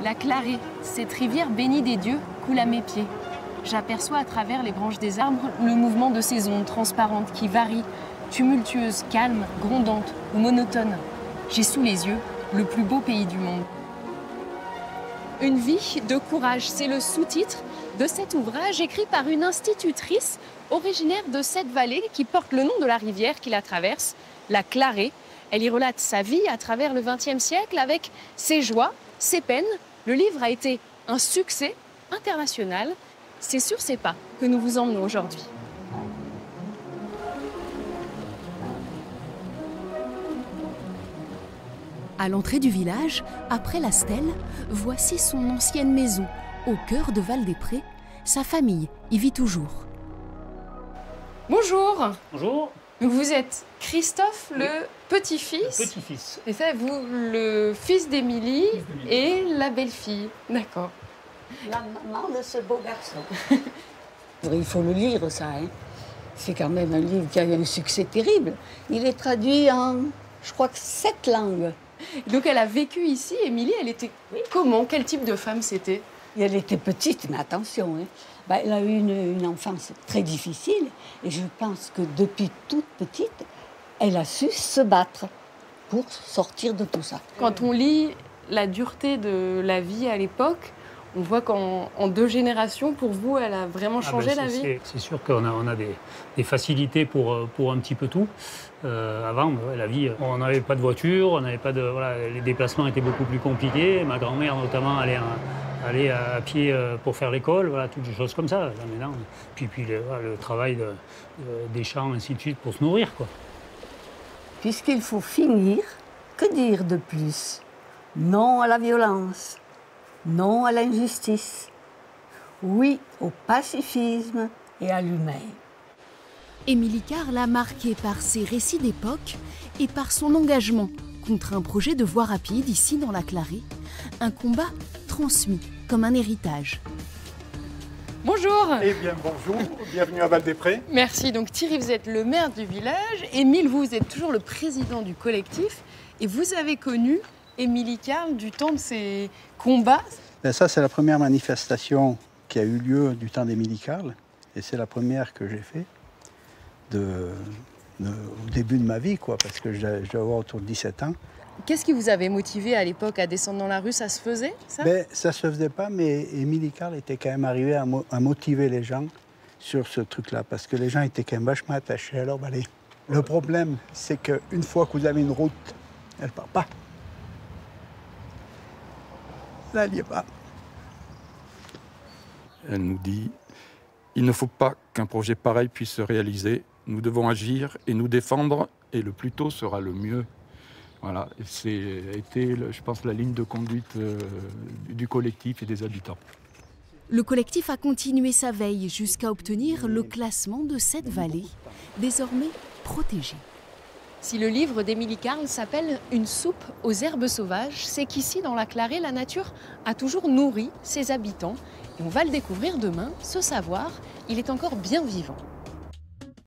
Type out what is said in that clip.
La Clarée, cette rivière bénie des dieux, coule à mes pieds. J'aperçois à travers les branches des arbres le mouvement de ces ondes transparentes qui varient, tumultueuses, calmes, grondantes ou monotones. J'ai sous les yeux le plus beau pays du monde. Une vie de courage, c'est le sous-titre de cet ouvrage écrit par une institutrice originaire de cette vallée qui porte le nom de la rivière qui la traverse, la Clarée. Elle y relate sa vie à travers le XXe siècle avec ses joies, ses peines. Le livre a été un succès international. C'est sur ses pas que nous vous emmenons aujourd'hui. À l'entrée du village, après la stèle, voici son ancienne maison, au cœur de Val-des-Prés. Sa famille y vit toujours. Bonjour. Bonjour. Vous êtes Christophe, le petit-fils. Le petit-fils. Et ça, vous, le fils d'Émilie et la belle-fille. D'accord. La maman de ce beau garçon. Il faut le lire, ça. Hein. C'est quand même un livre qui a eu un succès terrible. Il est traduit en, je crois que 7 langues. Donc elle a vécu ici. Émilie, elle était comment? Quel type de femme c'était? Et elle était petite, mais attention, hein. Ben, elle a eu une enfance très difficile. Et je pense que depuis toute petite, elle a su se battre pour sortir de tout ça. Quand on lit la dureté de la vie à l'époque, on voit qu'en 2 générations, pour vous, elle a vraiment changé la vie. C'est sûr qu'on a des facilités pour un petit peu tout. Avant, la vie, on n'avait pas de voiture, on n'avait pas de, voilà, les déplacements étaient beaucoup plus compliqués. Ma grand-mère, notamment, allait à pied pour faire l'école, voilà, toutes des choses comme ça. Là, maintenant, puis le travail des champs, ainsi de suite, pour se nourrir, quoi. Puisqu'il faut finir, que dire de plus? Non à la violence. Non à l'injustice. Oui au pacifisme et à l'humain. Émilie Carle a marqué par ses récits d'époque et par son engagement contre un projet de voie rapide ici dans la Clarée, un combat transmis comme un héritage. Bonjour. Eh bien, bonjour, bienvenue à Val-des-Prés. Merci. Donc Thierry, vous êtes le maire du village. Émile, vous êtes toujours le président du collectif. Et vous avez connu Émilie Carle du temps de ses combats. Ben ça, c'est la première manifestation qui a eu lieu du temps d'Émilie Carle. Et c'est la première que j'ai faite au début de ma vie, quoi, parce que je dois avoir autour de 17 ans. Qu'est-ce qui vous avait motivé à l'époque à descendre dans la rue? Ça se faisait, ça? Ben, ça se faisait pas, mais Émilie Carle était quand même arrivée à motiver les gens sur ce truc-là, parce que les gens étaient quand même vachement attachés à leur vallée. Le problème, c'est qu'une fois que vous avez une route, elle ne part pas. Là, elle n'y est pas. Elle nous dit « Il ne faut pas qu'un projet pareil puisse se réaliser. Nous devons agir et nous défendre, et le plus tôt sera le mieux. » Voilà, c'est été, je pense, la ligne de conduite du collectif et des habitants. Le collectif a continué sa veille jusqu'à obtenir le classement de cette vallée, désormais protégée. Si le livre d'Émilie Carle s'appelle « Une soupe aux herbes sauvages », c'est qu'ici, dans la Clarée, la nature a toujours nourri ses habitants. Et on va le découvrir demain, ce savoir, il est encore bien vivant.